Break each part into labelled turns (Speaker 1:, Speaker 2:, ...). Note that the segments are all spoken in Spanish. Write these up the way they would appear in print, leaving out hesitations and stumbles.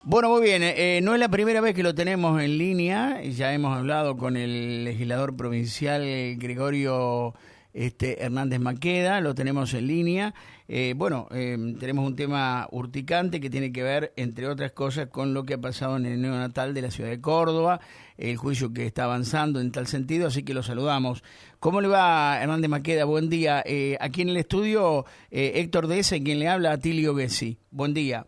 Speaker 1: Bueno, muy bien. No es la primera vez que lo tenemos en línea. Ya hemos hablado con el legislador provincial Gregorio Hernández Maqueda. Lo tenemos en línea. Tenemos un tema urticante que tiene que ver, entre otras cosas, con lo que ha pasado en el neonatal de la ciudad de Córdoba, el juicio que está avanzando en tal sentido, así que lo saludamos. ¿Cómo le va, Hernández Maqueda? Buen día. Aquí en el estudio, Héctor Dehesa, quien le habla, Atilio Gessi. Buen día.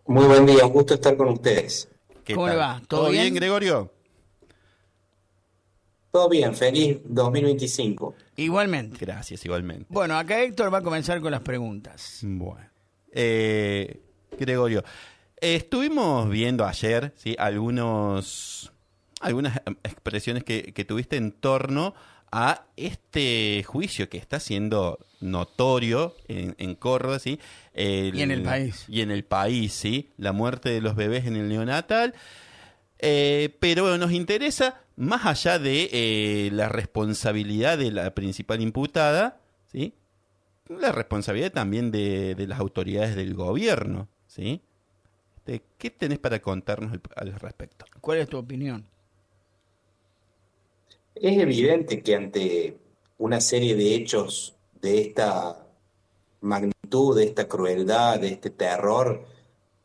Speaker 2: Muy buen día, un gusto estar con ustedes.
Speaker 3: ¿Qué
Speaker 1: ¿Cómo le
Speaker 3: tal?
Speaker 1: va? ¿Todo
Speaker 3: ¿Todo bien,
Speaker 1: bien?
Speaker 3: Gregorio?
Speaker 2: Todo bien, feliz 2025.
Speaker 1: Igualmente.
Speaker 3: Gracias, igualmente.
Speaker 1: Bueno, acá Héctor va a comenzar con las preguntas.
Speaker 3: Bueno. Gregorio, estuvimos viendo ayer, ¿sí? algunas expresiones que tuviste en torno a este juicio que está siendo notorio en Córdoba, ¿sí?
Speaker 1: Y en el país.
Speaker 3: Y en el país, ¿sí? La muerte de los bebés en el neonatal. Pero bueno, nos interesa, más allá de la responsabilidad de la principal imputada, ¿sí? La responsabilidad también de las autoridades del gobierno, ¿sí? ¿Qué tenés para contarnos al respecto?
Speaker 1: ¿Cuál es tu opinión?
Speaker 2: Es evidente que ante una serie de hechos de esta magnitud, de esta crueldad, de este terror,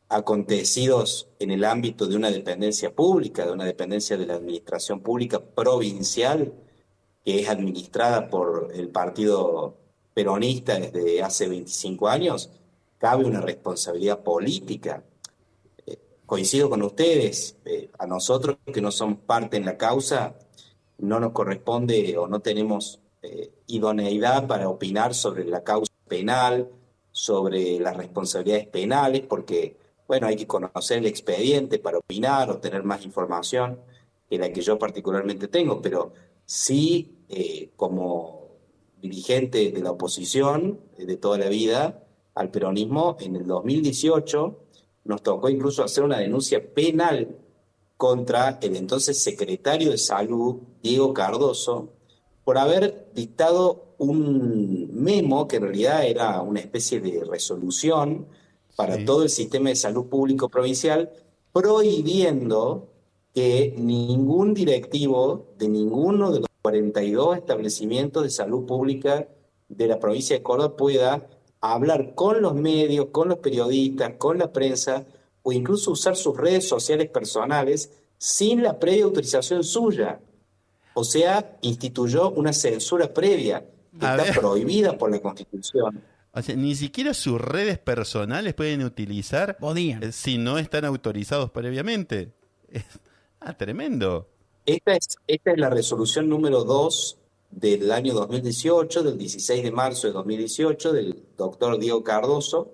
Speaker 2: acontecidos en el ámbito de una dependencia pública, de una dependencia de la administración pública provincial, que es administrada por el partido peronista desde hace 25 años, cabe una responsabilidad política. Coincido con ustedes, a nosotros que no somos parte en la causa, no nos corresponde o no tenemos idoneidad para opinar sobre la causa penal, sobre las responsabilidades penales, porque, bueno, hay que conocer el expediente para opinar o tener más información que la que yo particularmente tengo, pero sí, como dirigente de la oposición de toda la vida al peronismo, en el 2018 nos tocó incluso hacer una denuncia penal contra el entonces secretario de Salud, Diego Cardoso, por haber dictado un memo que en realidad era una especie de resolución para
Speaker 3: Sí.
Speaker 2: todo el sistema de salud público provincial, prohibiendo que ningún directivo de ninguno de los 42 establecimientos de salud pública de la provincia de Córdoba pueda hablar con los medios, con los periodistas, con la prensa o incluso usar sus redes sociales personales sin la previa autorización suya. O sea, instituyó una censura previa que
Speaker 3: A
Speaker 2: está
Speaker 3: ver,
Speaker 2: prohibida por la Constitución.
Speaker 3: o sea, ni siquiera sus redes personales pueden utilizar
Speaker 1: Podían.
Speaker 3: si no están autorizados previamente. Tremendo.
Speaker 2: Esta es la resolución número 2 del año 2018, del 16 de marzo de 2018, del doctor Diego Cardoso,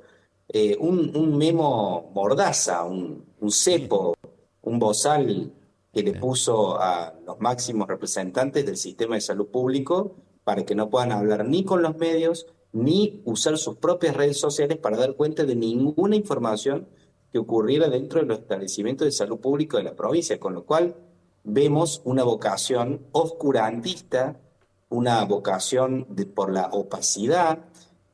Speaker 2: un memo mordaza, un
Speaker 3: Sí,
Speaker 2: cepo, un bozal que le
Speaker 3: sí.
Speaker 2: puso a los máximos representantes del sistema de salud público para que no puedan hablar ni con los medios, ni usar sus propias redes sociales para dar cuenta de ninguna información que ocurriera dentro de los establecimientos de salud público de la provincia, con lo cual vemos una vocación oscurantista, una vocación por la opacidad,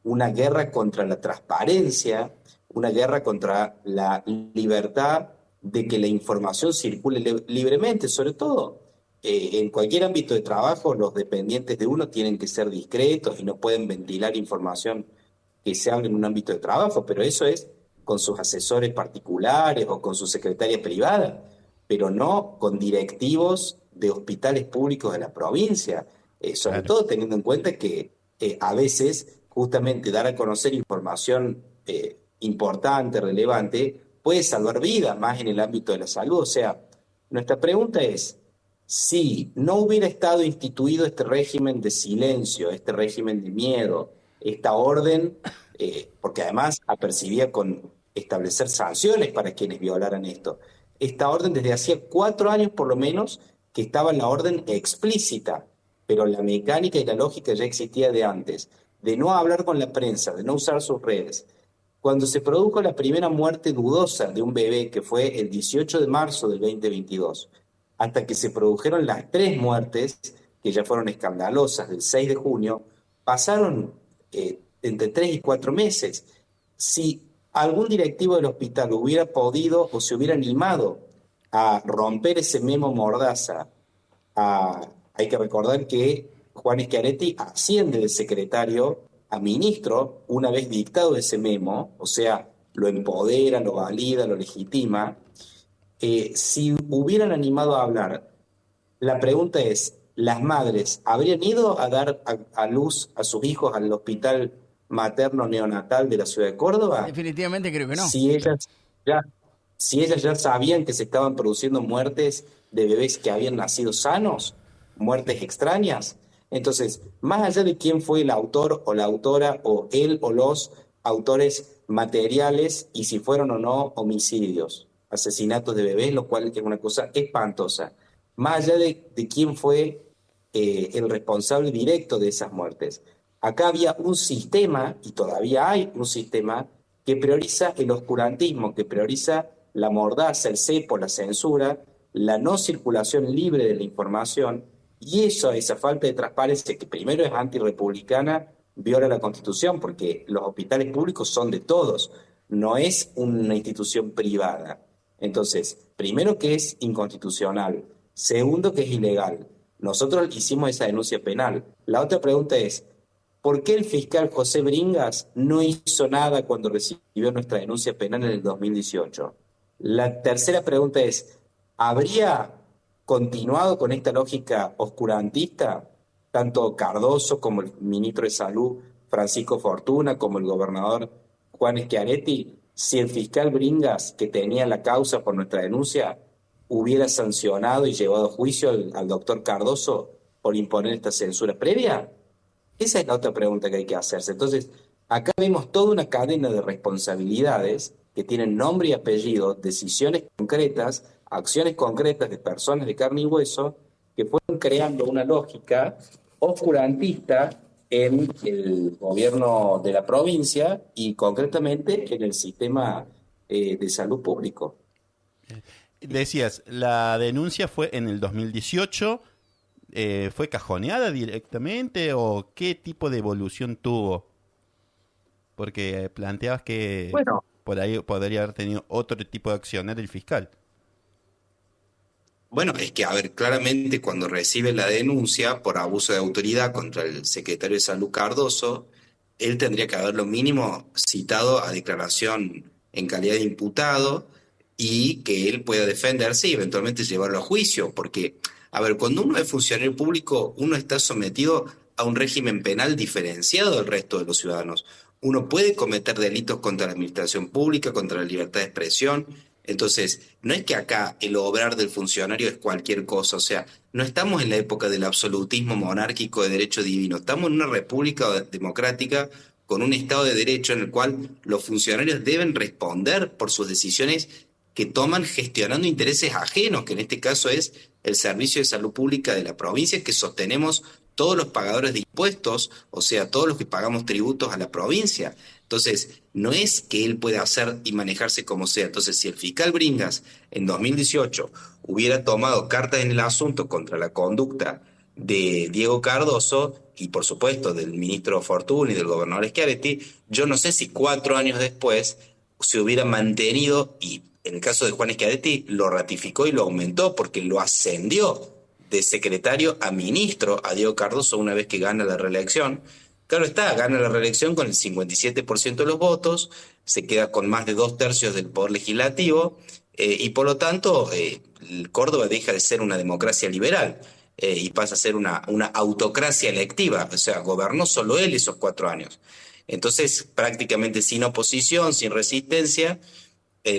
Speaker 2: una guerra contra la transparencia, una guerra contra la libertad de que la información circule libremente, sobre todo en cualquier ámbito de trabajo, los dependientes de uno tienen que ser discretos y no pueden ventilar información que se hable en un ámbito de trabajo, pero eso es con sus asesores particulares o con su secretaria privada, pero no con directivos de hospitales públicos de la provincia, sobre
Speaker 3: Claro.
Speaker 2: todo teniendo en cuenta que a veces justamente dar a conocer información importante, relevante, puede salvar vidas, más en el ámbito de la salud. O sea, nuestra pregunta es, si no hubiera estado instituido este régimen de silencio, este régimen de miedo, esta orden, porque además apercibía con establecer sanciones para quienes violaran esto, esta orden desde hacía 4 años por lo menos que estaba en la orden explícita, pero la mecánica y la lógica ya existía de antes, de no hablar con la prensa, de no usar sus redes. Cuando se produjo la primera muerte dudosa de un bebé, que fue el 18 de marzo del 2022, hasta que se produjeron las tres muertes, que ya fueron escandalosas, del 6 de junio, pasaron entre 3 y 4 meses. Si algún directivo del hospital hubiera podido o se hubiera animado a romper ese memo mordaza, hay que recordar que Juan Schiaretti asciende de secretario a ministro una vez dictado ese memo, o sea, lo empodera, lo valida, lo legitima. Si hubieran animado a hablar, la pregunta es, ¿las madres habrían ido a dar a luz a sus hijos al hospital materno neonatal de la ciudad de Córdoba?
Speaker 1: Definitivamente creo que no.
Speaker 2: Si ellas ya, si ellas ya sabían que se estaban produciendo muertes de bebés que habían nacido sanos, muertes extrañas. Entonces, más allá de quién fue el autor o la autora, o él o los autores materiales, y si fueron o no homicidios, asesinatos de bebés, lo cual es una cosa espantosa. Más allá de quién fue el responsable directo de esas muertes. Acá había un sistema, y todavía hay un sistema, que prioriza el oscurantismo, que prioriza la mordaza, el cepo, la censura, la no circulación libre de la información, y eso, esa falta de transparencia, que primero es antirrepublicana, viola la Constitución, porque los hospitales públicos son de todos, no es una institución privada. Entonces, primero que es inconstitucional, segundo que es ilegal. Nosotros hicimos esa denuncia penal. La otra pregunta es, ¿por qué el fiscal José Bringas no hizo nada cuando recibió nuestra denuncia penal en el 2018? La tercera pregunta es, ¿habría continuado con esta lógica oscurantista tanto Cardoso como el ministro de Salud Francisco Fortuna, como el gobernador Juan Schiaretti, si el fiscal Bringas, que tenía la causa por nuestra denuncia, hubiera sancionado y llevado a juicio al doctor Cardoso por imponer esta censura previa? Esa es la otra pregunta que hay que hacerse. Entonces, acá vemos toda una cadena de responsabilidades que tienen nombre y apellido, decisiones concretas, acciones concretas de personas de carne y hueso que fueron creando una lógica oscurantista en el gobierno de la provincia y concretamente en el sistema de salud público.
Speaker 3: Decías, la denuncia fue en el 2018. ¿Fue cajoneada directamente o qué tipo de evolución tuvo? Porque planteabas que
Speaker 2: Bueno,
Speaker 3: por ahí podría haber tenido otro tipo de accionar el fiscal.
Speaker 2: Bueno, es que, a ver, claramente cuando recibe la denuncia por abuso de autoridad contra el secretario de Salud Cardoso, él tendría que haber lo mínimo citado a declaración en calidad de imputado y que él pueda defenderse y eventualmente llevarlo a juicio, porque, a ver, cuando uno es funcionario público, uno está sometido a un régimen penal diferenciado del resto de los ciudadanos. Uno puede cometer delitos contra la administración pública, contra la libertad de expresión. Entonces, no es que acá el obrar del funcionario es cualquier cosa, o sea, no estamos en la época del absolutismo monárquico de derecho divino, estamos en una república democrática con un Estado de Derecho en el cual los funcionarios deben responder por sus decisiones que toman gestionando intereses ajenos, que en este caso es el servicio de salud pública de la provincia que sostenemos todos los pagadores de impuestos, o sea, todos los que pagamos tributos a la provincia. Entonces, no es que él pueda hacer y manejarse como sea. Entonces, si el fiscal Bringas en 2018 hubiera tomado cartas en el asunto contra la conducta de Diego Cardoso y, por supuesto, del ministro Fortuna y del gobernador Schiaretti, yo no sé si 4 años después se hubiera mantenido, y en el caso de Juan Schiaretti lo ratificó y lo aumentó porque lo ascendió de secretario a ministro a Diego Cardoso una vez que gana la reelección. Claro está, gana la reelección con el 57% de los votos, se queda con más de 2/3 del poder legislativo y por lo tanto Córdoba deja de ser una democracia liberal y pasa a ser una autocracia electiva, o sea, gobernó solo él esos 4 años. Entonces, prácticamente sin oposición, sin resistencia,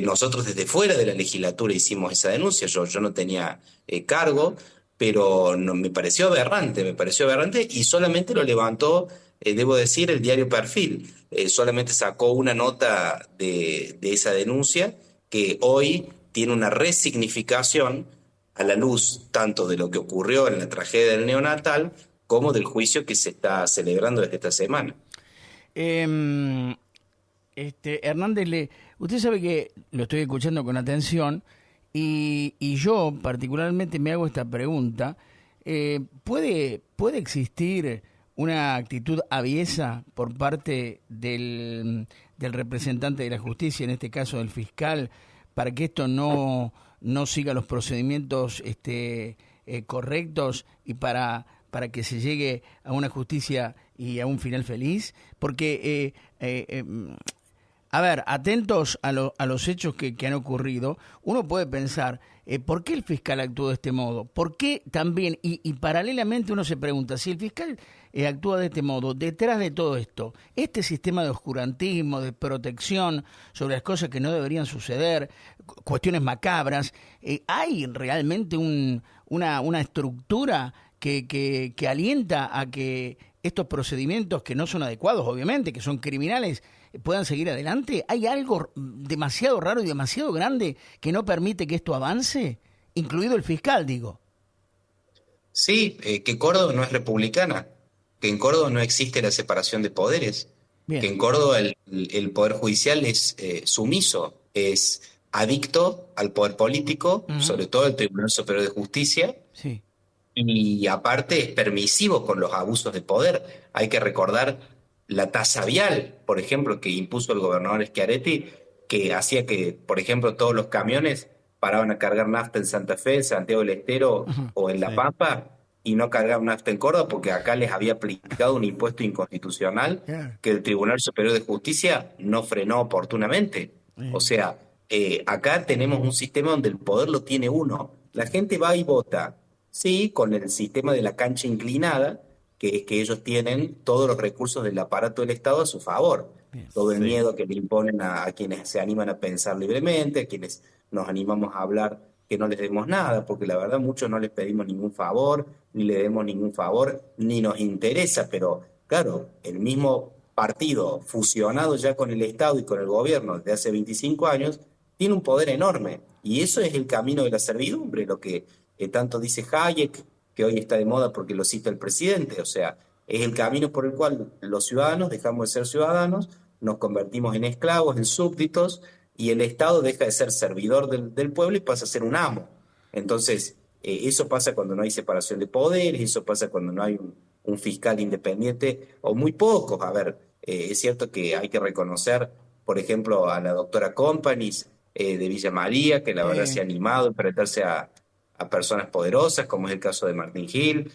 Speaker 2: nosotros desde fuera de la legislatura hicimos esa denuncia, yo no tenía cargo, pero no, me pareció aberrante y solamente lo levantó, debo decir, el diario Perfil. Solamente sacó una nota de esa denuncia que hoy tiene una resignificación a la luz tanto de lo que ocurrió en la tragedia del neonatal como del juicio que se está celebrando desde esta semana.
Speaker 1: Em, Hernández, usted sabe que lo estoy escuchando con atención y yo particularmente me hago esta pregunta. ¿Puede existir una actitud aviesa por parte del del representante de la justicia, en este caso del fiscal, para que esto no siga los procedimientos correctos y para que se llegue a una justicia y a un final feliz? Porque, a ver, atentos a los hechos que han ocurrido, uno puede pensar, ¿por qué el fiscal actuó de este modo? ¿Por qué también? Y paralelamente uno se pregunta, si el fiscal actúa de este modo, detrás de todo esto, este sistema de oscurantismo, de protección sobre las cosas que no deberían suceder, cuestiones macabras, ¿hay realmente una estructura que alienta a que estos procedimientos que no son adecuados, obviamente, que son criminales, puedan seguir adelante? ¿Hay algo demasiado raro y demasiado grande que no permite que esto avance? Incluido el fiscal, digo.
Speaker 2: Sí, que Córdoba no es republicana, que en Córdoba no existe la separación de poderes, que
Speaker 1: Bien.
Speaker 2: en Córdoba el poder judicial es sumiso, es adicto al poder político,
Speaker 1: Ujú.
Speaker 2: sobre todo el Tribunal Superior de Justicia,
Speaker 1: Sí.
Speaker 2: y aparte es permisivo con los abusos de poder. Hay que recordar la tasa vial, por ejemplo, que impuso el gobernador Schiaretti, que hacía que, por ejemplo, todos los camiones paraban a cargar nafta en Santa Fe, en Santiago del Estero
Speaker 1: Ujú.
Speaker 2: o en La
Speaker 3: Sí.
Speaker 2: Pampa y no cargaban nafta en Córdoba porque acá les había aplicado un impuesto inconstitucional
Speaker 1: Claro.
Speaker 2: que el Tribunal Superior de Justicia no frenó oportunamente. O sea, acá tenemos un sistema donde el poder lo tiene uno. La gente va y vota. Sí, con el sistema de la cancha inclinada, que es que ellos tienen todos los recursos del aparato del Estado a su favor.
Speaker 1: Bien.
Speaker 2: Todo el
Speaker 3: Sí.
Speaker 2: miedo que le imponen a quienes se animan a pensar libremente, a quienes nos animamos a hablar que no les demos nada, porque la verdad muchos no les pedimos ningún favor, ni le demos ningún favor, ni nos interesa, pero claro, el mismo partido fusionado ya con el Estado y con el gobierno desde hace 25 años, tiene un poder enorme. Y eso es el camino de la servidumbre, lo que tanto dice Hayek, que hoy está de moda porque lo cita el presidente. O sea, es el camino por el cual los ciudadanos dejamos de ser ciudadanos, nos convertimos en esclavos, en súbditos, y el Estado deja de ser servidor del pueblo y pasa a ser un amo. Entonces, eso pasa cuando no hay separación de poderes, eso pasa cuando no hay un fiscal independiente, o muy pocos. A ver, es cierto que hay que reconocer, por ejemplo, a la doctora Companys de Villa María, que la verdad se ha animado a enfrentarse a personas poderosas, como es el caso de Martín Gil,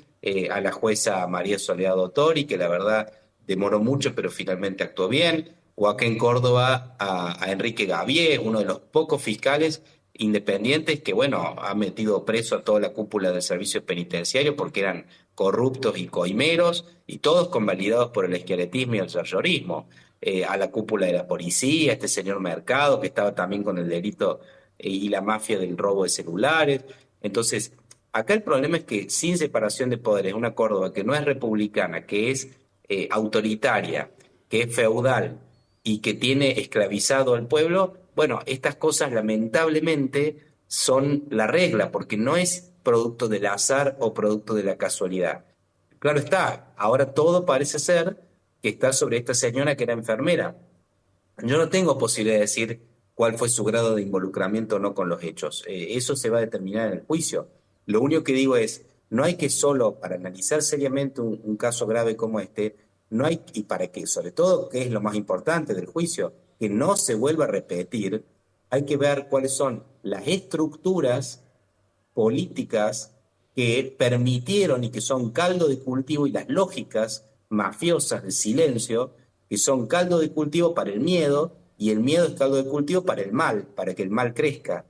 Speaker 2: a la jueza María Soledad Tori, que la verdad demoró mucho, pero finalmente actuó bien, o acá en Córdoba a Enrique Gavier, uno de los pocos fiscales independientes que, bueno, ha metido preso a toda la cúpula del servicio penitenciario porque eran corruptos y coimeros, y todos convalidados por el esqueletismo y el terrorismo. A la cúpula de la policía, este señor Mercado, que estaba también con el delito y la mafia del robo de celulares. Entonces, acá el problema es que sin separación de poderes, una Córdoba que no es republicana, que es autoritaria, que es feudal y que tiene esclavizado al pueblo, bueno, estas cosas lamentablemente son la regla, porque no es producto del azar o producto de la casualidad. Claro está, ahora todo parece ser que está sobre esta señora que era enfermera. Yo no tengo posibilidad de decir cuál fue su grado de involucramiento o no con los hechos. Eso se va a determinar en el juicio. Lo único que digo es, no hay que solo, para analizar seriamente un caso grave como este, no hay, y para que, sobre todo, que es lo más importante del juicio, que no se vuelva a repetir, hay que ver cuáles son las estructuras políticas que permitieron y que son caldo de cultivo, y las lógicas mafiosas de silencio que son caldo de cultivo para el miedo, y el miedo es caldo de cultivo para el mal, para que el mal crezca.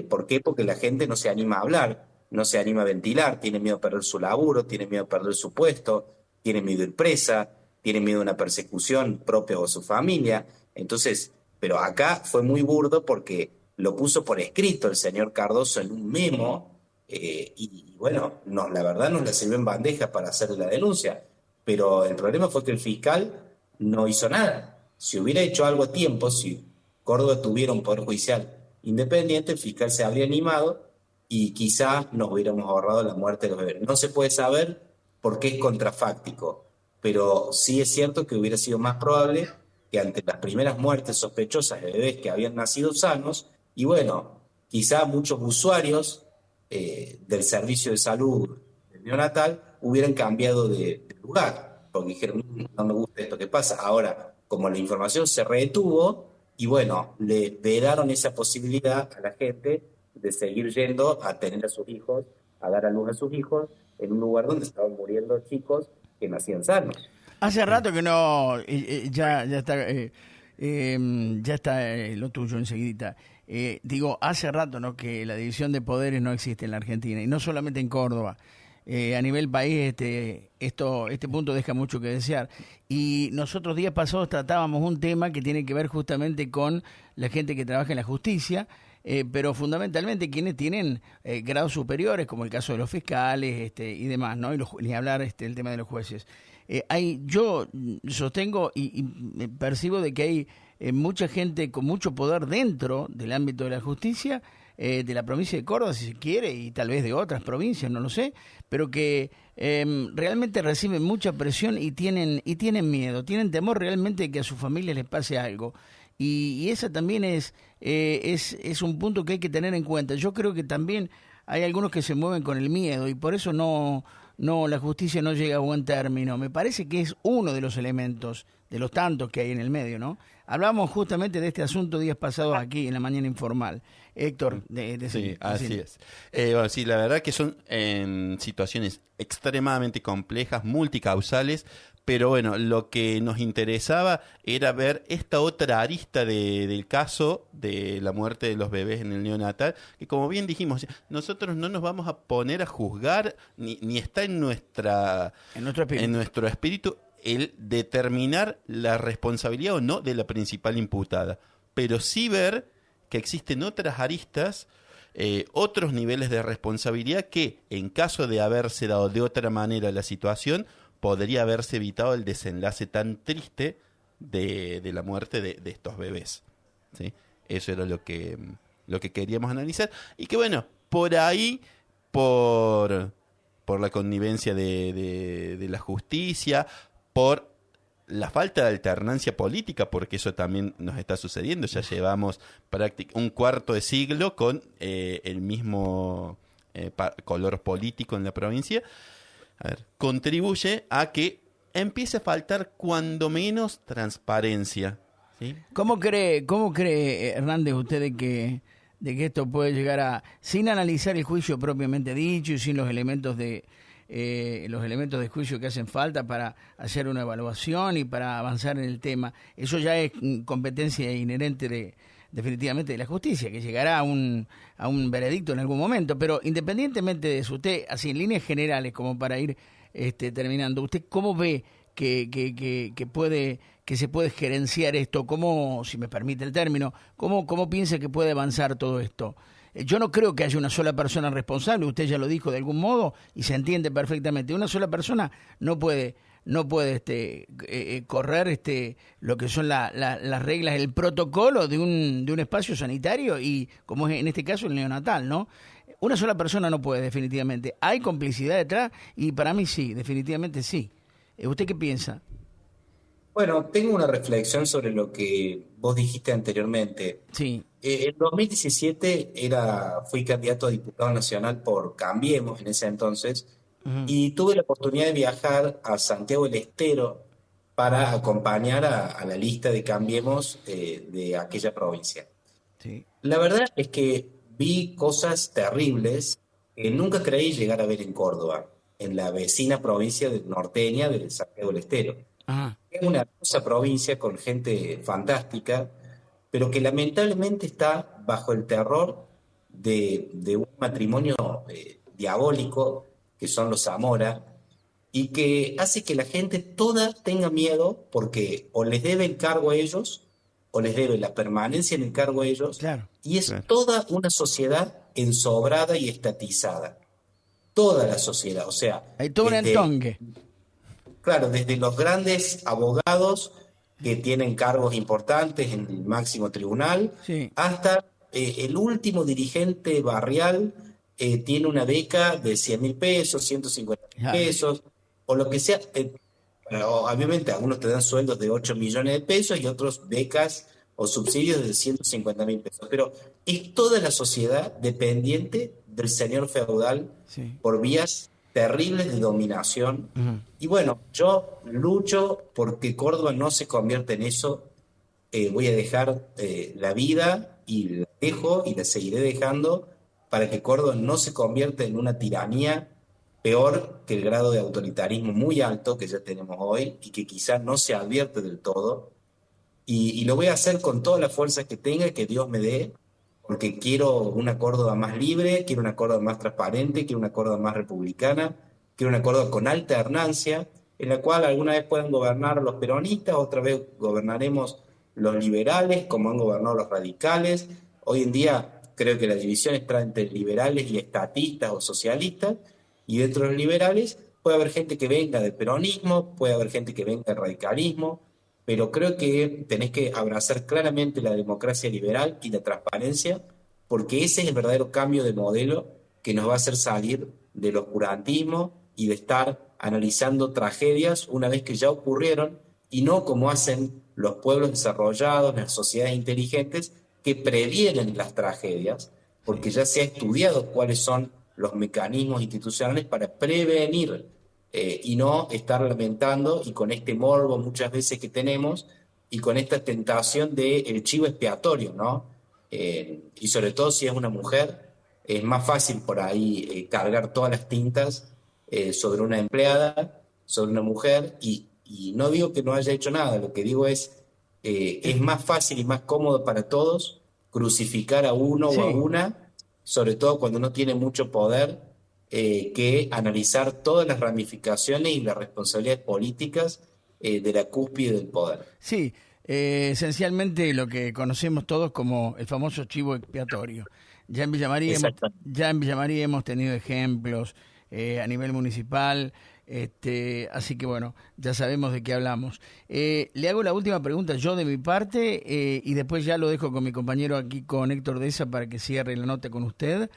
Speaker 2: ¿Por qué? Porque la gente no se anima a hablar, no se anima a ventilar, tiene miedo a perder su laburo, tiene miedo a perder su puesto, tiene miedo a ir presa, tiene miedo a una persecución propia o su familia. Entonces, pero acá fue muy burdo porque lo puso por escrito el señor Cardoso en un memo, y bueno, no, la verdad nos la sirvió en bandeja para hacer la denuncia, pero el problema fue que el fiscal no hizo nada. Si hubiera hecho algo a tiempo, si Córdoba tuviera un poder judicial independiente, el fiscal se habría animado y quizá nos hubiéramos ahorrado la muerte de los bebés. No se puede saber porque es contrafáctico, pero sí es cierto que hubiera sido más probable que ante las primeras muertes sospechosas de bebés que habían nacido sanos, y bueno, quizá muchos usuarios del servicio de salud neonatal hubieran cambiado de lugar, porque dijeron, no me gusta esto que pasa". Ahora, como la información se retuvo, y bueno, le vedaron esa posibilidad a la gente de seguir yendo a tener a sus hijos, a dar a luz a sus hijos, en un lugar donde estaban muriendo chicos que nacían sanos.
Speaker 1: Hace rato que no, ya está lo tuyo enseguidita. Digo, hace rato, ¿no?, que la división de poderes no existe en la Argentina, y no solamente en Córdoba. A nivel país, este punto deja mucho que desear. Y nosotros días pasados tratábamos un tema que tiene que ver justamente con la gente que trabaja en la justicia, pero fundamentalmente quienes tienen grados superiores, como el caso de los fiscales y demás, ¿no? Ni hablar el tema de los jueces. Yo sostengo y percibo de que hay mucha gente con mucho poder dentro del ámbito de la justicia, de la provincia de Córdoba, si se quiere, y tal vez de otras provincias, no lo sé, pero que realmente reciben mucha presión y tienen miedo, tienen temor realmente de que a sus familias les pase algo. Y esa también es un punto que hay que tener en cuenta. Yo creo que también hay algunos que se mueven con el miedo, y por eso la justicia no llega a buen término. Me parece que es uno de los elementos, de los tantos que hay en el medio, ¿no? Hablamos justamente de este asunto días pasados aquí en la mañana informal. Héctor,
Speaker 3: sí, así es. Bueno, sí, la verdad que son situaciones extremadamente complejas, multicausales, pero bueno, lo que nos interesaba era ver esta otra arista del caso de la muerte de los bebés en el neonatal, que como bien dijimos, nosotros no nos vamos a poner a juzgar, ni está en nuestro espíritu el determinar la responsabilidad o no de la principal imputada, pero sí ver que existen otras aristas, otros niveles de responsabilidad que, en caso de haberse dado de otra manera la situación, podría haberse evitado el desenlace tan triste de la muerte de estos bebés, ¿sí? Eso era lo que queríamos analizar, y que bueno, por ahí, por la connivencia de la justicia, por la falta de alternancia política, porque eso también nos está sucediendo. Ya llevamos un cuarto de siglo con el mismo color político en la provincia. Contribuye a que empiece a faltar cuando menos transparencia, ¿sí?
Speaker 1: ¿Cómo cree Hernández, usted de que esto puede llegar a, sin analizar el juicio propiamente dicho y sin los elementos de juicio que hacen falta para hacer una evaluación y para avanzar en el tema? Eso ya es competencia inherente definitivamente de la justicia, que llegará a un veredicto en algún momento. Pero independientemente de eso, usted, así en líneas generales, como para ir terminando, ¿usted cómo ve que se puede gerenciar esto? ¿Cómo, si me permite el término, cómo piensa que puede avanzar todo esto? Yo no creo que haya una sola persona responsable, usted ya lo dijo de algún modo y se entiende perfectamente. Una sola persona no puede correr lo que son las reglas, el protocolo de un espacio sanitario, y como es en este caso el neonatal, ¿no? Una sola persona no puede, definitivamente. Hay complicidad detrás y para mí sí, definitivamente sí. ¿Usted qué piensa?
Speaker 2: Bueno, tengo una reflexión sobre lo que vos dijiste anteriormente.
Speaker 1: Sí.
Speaker 2: En 2017 fui candidato a diputado nacional por Cambiemos en ese entonces,
Speaker 1: Uh-huh.
Speaker 2: y tuve la oportunidad de viajar a Santiago del Estero para acompañar a la lista de Cambiemos de aquella provincia.
Speaker 1: Sí.
Speaker 2: La verdad es que vi cosas terribles que nunca creí llegar a ver en Córdoba, en la vecina provincia norteña de Santiago del Estero.
Speaker 1: Ajá.
Speaker 2: Es una hermosa provincia con gente fantástica, pero que lamentablemente está bajo el terror de un matrimonio diabólico, que son los Zamora, y que hace que la gente toda tenga miedo porque o les debe el cargo a ellos, o les debe la permanencia en el cargo a ellos,
Speaker 1: Claro.
Speaker 2: y es
Speaker 3: Claro.
Speaker 2: toda una sociedad ensobrada y estatizada. Toda la sociedad, o sea,
Speaker 1: Hay todo un entongue.
Speaker 2: claro, desde los grandes abogados que tienen cargos importantes en el máximo tribunal,
Speaker 1: Sí.
Speaker 2: hasta el último dirigente barrial tiene una beca de 100.000 pesos, 150.000
Speaker 1: Claro.
Speaker 2: pesos, o lo que sea. Pero obviamente algunos te dan sueldos de 8 millones de pesos y otros becas o subsidios de 150.000 pesos. Pero es toda la sociedad dependiente del señor feudal
Speaker 1: Sí.
Speaker 2: por vías terribles de dominación.
Speaker 1: Ujú.
Speaker 2: Y bueno, yo lucho porque Córdoba no se convierta en eso. Voy a dejar la vida y la dejo y la seguiré dejando para que Córdoba no se convierta en una tiranía peor que el grado de autoritarismo muy alto que ya tenemos hoy y que quizás no se advierte del todo. Y lo voy a hacer con toda la fuerza que tenga y que Dios me dé, porque quiero una Córdoba más libre, quiero una Córdoba más transparente, quiero una Córdoba más republicana, quiero una Córdoba con alternancia, en la cual alguna vez puedan gobernar los peronistas, otra vez gobernaremos los liberales, como han gobernado los radicales. Hoy en día creo que la división está entre liberales y estatistas o socialistas, y dentro de los liberales puede haber gente que venga del peronismo, puede haber gente que venga del radicalismo, pero creo que tenés que abrazar claramente la democracia liberal y la transparencia, porque ese es el verdadero cambio de modelo que nos va a hacer salir del oscurantismo y de estar analizando tragedias una vez que ya ocurrieron y no como hacen los pueblos desarrollados, las sociedades inteligentes que previenen las tragedias, porque ya se ha estudiado cuáles son los mecanismos institucionales para prevenir y no estar lamentando y con este morbo muchas veces que tenemos y con esta tentación de el chivo expiatorio, ¿no? Y sobre todo si es una mujer, es más fácil por ahí cargar todas las tintas sobre una empleada, sobre una mujer, y no digo que no haya hecho nada, lo que digo es más fácil y más cómodo para todos crucificar a uno o a
Speaker 1: Sí.
Speaker 2: una, sobre todo cuando no tiene mucho poder, que analizar todas las ramificaciones y las responsabilidades políticas de la cúspide del poder.
Speaker 1: Sí, esencialmente lo que conocemos todos como el famoso chivo expiatorio.
Speaker 2: Exactamente.
Speaker 1: Ya en Villa María hemos tenido ejemplos a nivel municipal, así que bueno, ya sabemos de qué hablamos. Le hago la última pregunta yo de mi parte y después ya lo dejo con mi compañero aquí, con Héctor Deza, para que cierre la nota con usted.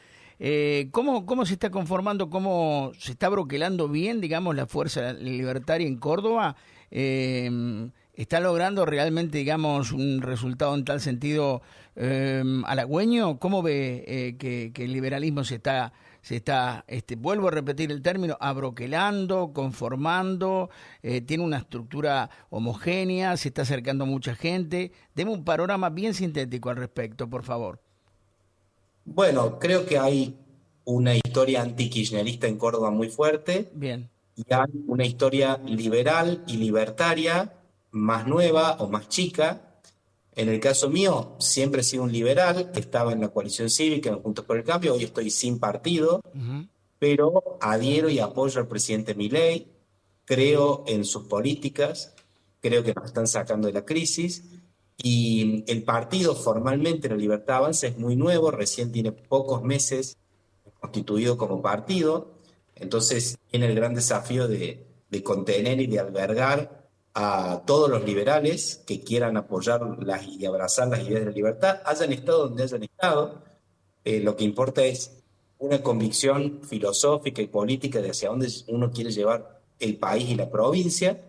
Speaker 1: ¿Cómo se está conformando, cómo se está broquelando bien, digamos, la fuerza libertaria en Córdoba? ¿Está logrando realmente, digamos, un resultado en tal sentido halagüeño? ¿Cómo ve que el liberalismo vuelvo a repetir el término, abroquelando, conformando, tiene una estructura homogénea, se está acercando a mucha gente? Deme un panorama bien sintético al respecto, por favor.
Speaker 2: Bueno, creo que hay una historia antikirchnerista en Córdoba muy fuerte
Speaker 1: Bien.
Speaker 2: y hay una historia liberal y libertaria más nueva o más chica. En el caso mío, siempre he sido un liberal, estaba en la coalición cívica, en Juntos por el Cambio, hoy estoy sin partido,
Speaker 1: Ujú.
Speaker 2: pero adhiero y apoyo al presidente Milei, creo en sus políticas, creo que nos están sacando de la crisis y el partido formalmente, la Libertad Avanza, es muy nuevo, recién tiene pocos meses constituido como partido, entonces tiene el gran desafío de contener y de albergar a todos los liberales que quieran apoyar y abrazar las ideas de la libertad, hayan estado donde hayan estado. Lo que importa es una convicción filosófica y política de hacia dónde uno quiere llevar el país y la provincia.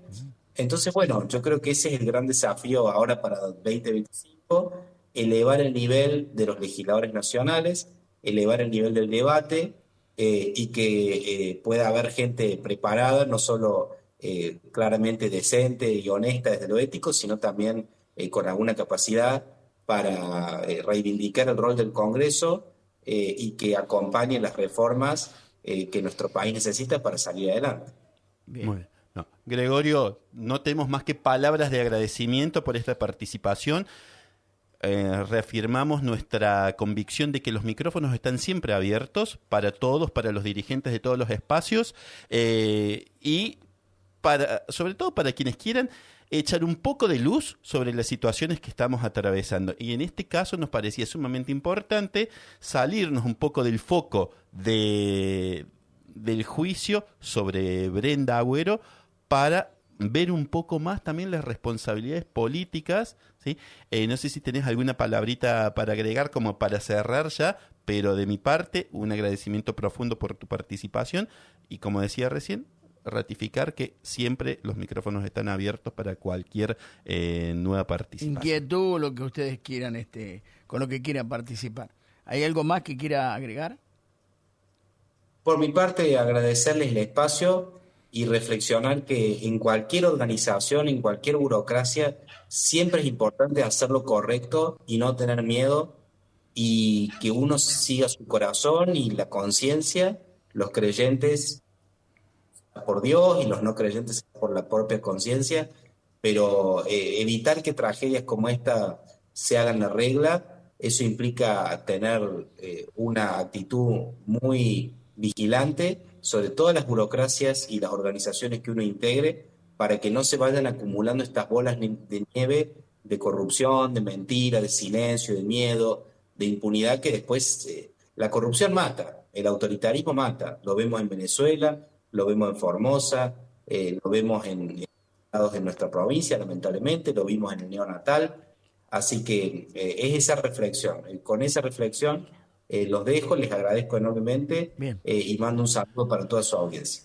Speaker 2: Entonces, bueno, yo creo que ese es el gran desafío ahora para 2025, elevar el nivel de los legisladores nacionales, elevar el nivel del debate y que pueda haber gente preparada, no solo claramente decente y honesta desde lo ético, sino también con alguna capacidad para reivindicar el rol del Congreso y que acompañe las reformas que nuestro país necesita para salir adelante.
Speaker 1: Bien.
Speaker 3: Muy bien. No. Gregorio, no tenemos más que palabras de agradecimiento por esta participación. Reafirmamos nuestra convicción de que los micrófonos están siempre abiertos para todos, para los dirigentes de todos los espacios y sobre todo para quienes quieran echar un poco de luz sobre las situaciones que estamos atravesando. Y en este caso nos parecía sumamente importante salirnos un poco del foco del juicio sobre Brenda Agüero para ver un poco más también las responsabilidades políticas, ¿sí? No sé si tenés alguna palabrita para agregar como para cerrar ya, pero de mi parte, un agradecimiento profundo por tu participación y como decía recién, ratificar que siempre los micrófonos están abiertos para cualquier nueva participación.
Speaker 1: Inquietud, lo que ustedes quieran, con lo que quieran participar. ¿Hay algo más que quiera agregar?
Speaker 2: Por mi parte, agradecerles el espacio y reflexionar que en cualquier organización, en cualquier burocracia, siempre es importante hacer lo correcto y no tener miedo y que uno siga su corazón y la conciencia, los creyentes por Dios y los no creyentes por la propia conciencia, pero evitar que tragedias como esta se hagan la regla, eso implica tener una actitud muy vigilante sobre todas las burocracias y las organizaciones que uno integre para que no se vayan acumulando estas bolas de nieve de corrupción, de mentira, de silencio, de miedo, de impunidad que después la corrupción mata, el autoritarismo mata, lo vemos en Venezuela, lo vemos en Formosa, lo vemos en estados de nuestra provincia, lamentablemente, lo vimos en el neonatal. Así que es esa reflexión. Con esa reflexión los dejo, les agradezco enormemente
Speaker 1: Bien.
Speaker 2: y mando un saludo para toda su audiencia.